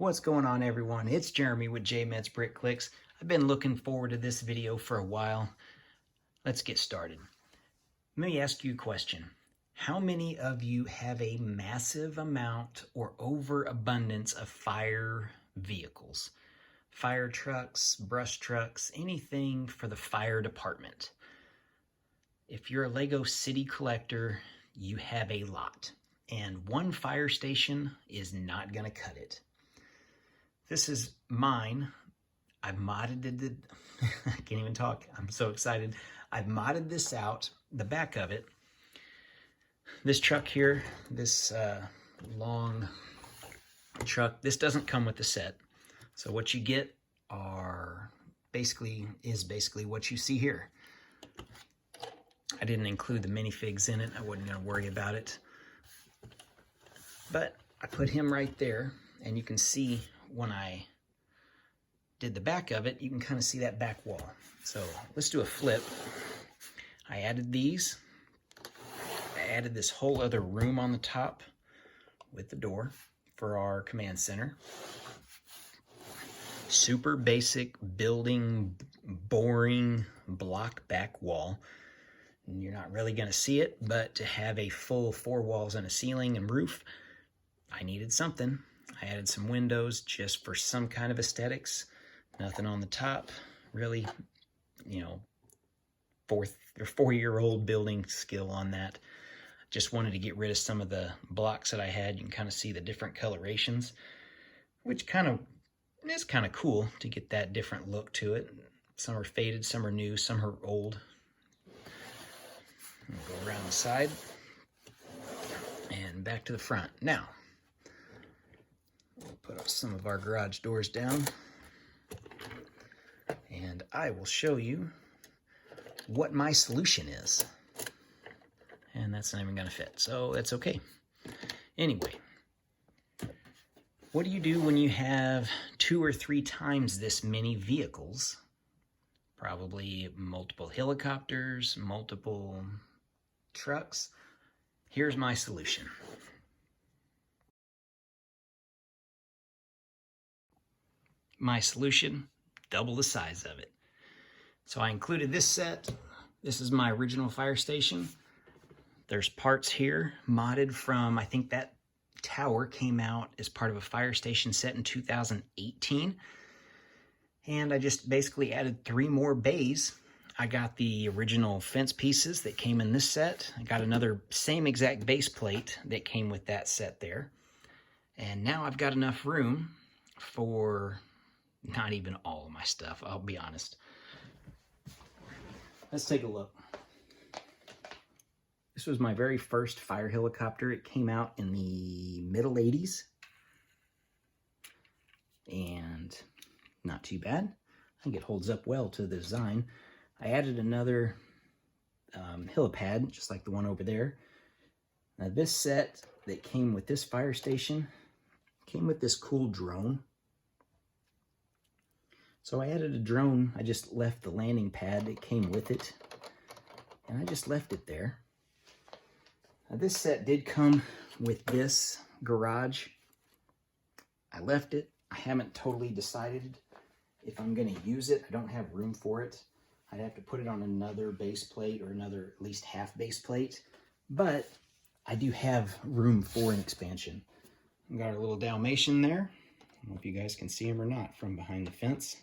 What's going on, everyone? It's Jeremy with JMed's Brick Clicks. I've been looking forward to this video for a while. Let's get started. Let me ask you a question. How many of you have a massive amount or overabundance of fire vehicles? Fire trucks, brush trucks, anything for the fire department. If you're a Lego City collector, you have a lot. And one fire station is not going to cut it. This is mine. I've modded it. I can't even talk. I'm so excited. I've modded this out, the back of it. This truck here, this long truck, this doesn't come with the set. So what you get is basically what you see here. I didn't include the minifigs in it. I wasn't going to worry about it. But I put him right there, and you can see when I did the back of it, you can kind of see that back wall. So let's do a flip. I added these. I added this whole other room on the top with the door for our command center. Super basic building, boring block back wall. And you're not really going to see it, but to have a full 4 walls and a ceiling and roof, I needed something. I added some windows just for some kind of aesthetics. Nothing on the top, really, 4-year-old building skill on that. Just wanted to get rid of some of the blocks that I had. You can kind of see the different colorations, which is kind of cool to get that different look to it. Some are faded, some are new, some are old. We'll go around the side and back to the front. Now, we'll put some of our garage doors down, and I will show you what my solution is. And that's not even going to fit, so that's okay. Anyway, what do you do when you have 2 or 3 times this many vehicles? Probably multiple helicopters, multiple trucks. Here's my solution. My solution, double the size of it. So I included this set. This is my original fire station. There's parts here modded from, I think that tower came out as part of a fire station set in 2018. And I just basically added 3 more bays. I got the original fence pieces that came in this set. I got another same exact base plate that came with that set there. And now I've got enough room for not even all of my stuff, I'll be honest. Let's take a look. This was my very first fire helicopter. It came out in the middle 80s. And not too bad. I think it holds up well to the design. I added another helipad, just like the one over there. Now this set that came with this fire station came with this cool drone. So I added a drone. I just left the landing pad that came with it, and I just left it there. Now this set did come with this garage. I left it. I haven't totally decided if I'm going to use it. I don't have room for it. I'd have to put it on another base plate or another at least half base plate, but I do have room for an expansion. We've got our little Dalmatian there. I don't know if you guys can see him or not from behind the fence.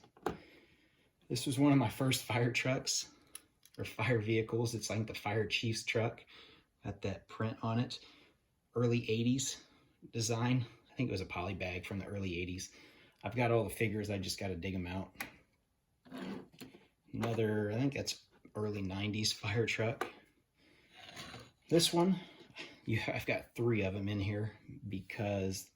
This was one of my first fire trucks or fire vehicles. It's like the fire chief's truck. Got that print on it. Early 80s design. I think it was a poly bag from the early 80s. I've got all the figures. I just got to dig them out. Another, I think that's early 90s fire truck. This one, I've got 3 of them in here because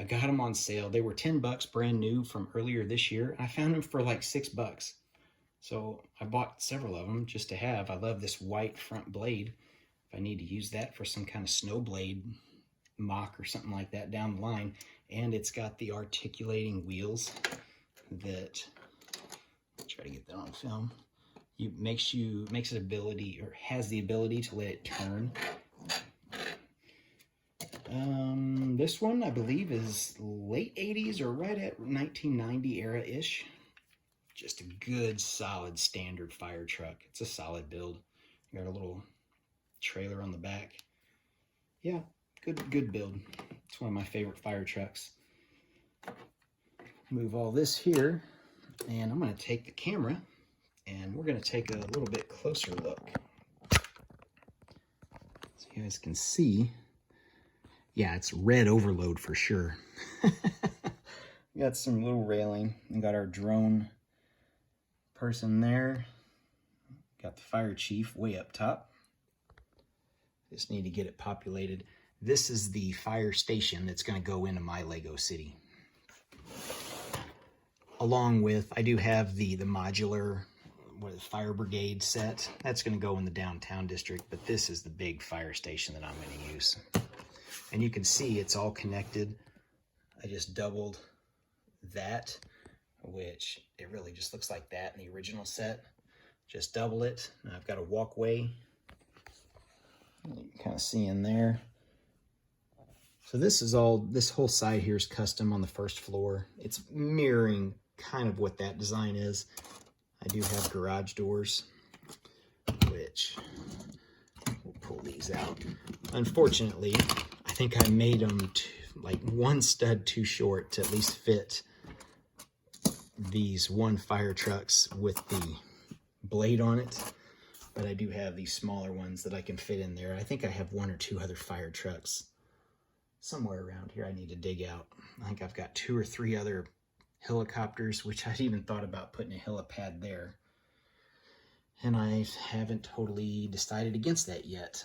I got them on sale. They were $10 brand new from earlier this year. I found them for like $6. So I bought several of them just to have. I love this white front blade. If I need to use that for some kind of snow blade mock or something like that down the line. And it's got the articulating wheels that, try to get that on film. Makes it ability, or has the ability to let it turn. This one, I believe, is late 80s or right at 1990 era-ish. Just a good, solid, standard fire truck. It's a solid build. Got a little trailer on the back. Yeah, good build. It's one of my favorite fire trucks. Move all this here, and I'm going to take the camera, and we're going to take a little bit closer look. So you guys can see, yeah, it's red overload for sure. We got some little railing. We got our drone person there. Got the fire chief way up top. Just need to get it populated. This is the fire station that's going to go into my Lego city. Along with, I do have the modular fire brigade set. That's going to go in the downtown district, but this is the big fire station that I'm going to use. And you can see it's all connected. I just doubled that, which it really just looks like that in the original set. Just double it. Now I've got a walkway. You can kind of see in there. So this whole side here is custom on the first floor. It's mirroring kind of what that design is. I do have garage doors, which we'll pull these out. Unfortunately, I think I made them like one stud too short to at least fit these one fire trucks with the blade on it, but I do have these smaller ones that I can fit in there. I think I have one or two other fire trucks somewhere around here I need to dig out. I think I've got 2 or 3 other helicopters, which I'd even thought about putting a helipad there, and I haven't totally decided against that yet.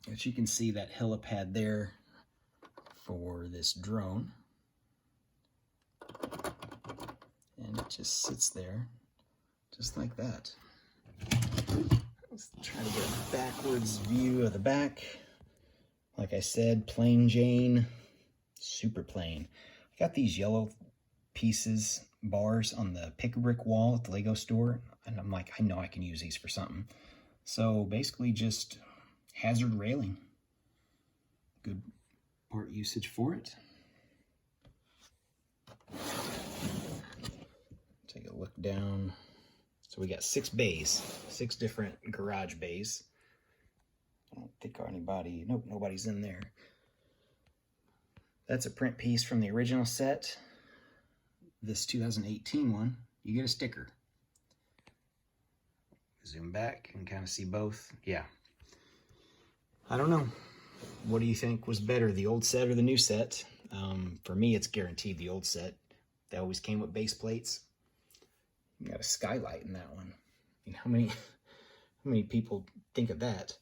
But you can see that helipad there for this drone, and it just sits there just like that. Let's try to get a backwards view of the back. Like I said, plain Jane, super plain. I got these yellow pieces, bars on the pick-a-brick wall at the Lego store, and I'm like, I know I can use these for something. So basically just hazard railing. Good part usage for it. Take a look down. So we got 6 bays, 6 different garage bays. I don't think anybody, nope, nobody's in there. That's a print piece from the original set. This 2018 one, you get a sticker. Zoom back and kind of see both. Yeah. I don't know. What do you think was better, the old set or the new set? For me, it's guaranteed the old set. They always came with base plates. You got a skylight in that one. I mean, how many people think of that?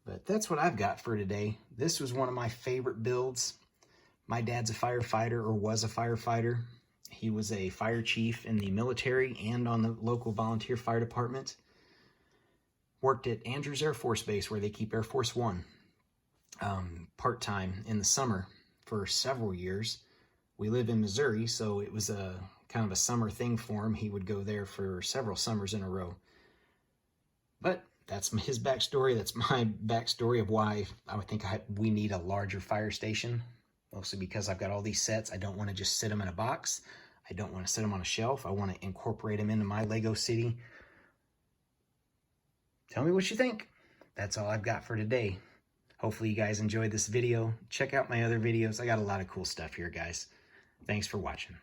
But that's what I've got for today. This was one of my favorite builds. My dad's a firefighter, or was a firefighter. He was a fire chief in the military and on the local volunteer fire department. Worked at Andrews Air Force Base, where they keep Air Force One, part-time in the summer for several years. We live in Missouri, so it was a kind of a summer thing for him. He would go there for several summers in a row. But that's his backstory. That's my backstory of why I would think we need a larger fire station. Mostly because I've got all these sets. I don't want to just sit them in a box. I don't want to sit them on a shelf. I want to incorporate them into my Lego city. Tell me what you think. That's all I've got for today. Hopefully you guys enjoyed this video. Check out my other videos. I got a lot of cool stuff here, guys. Thanks for watching.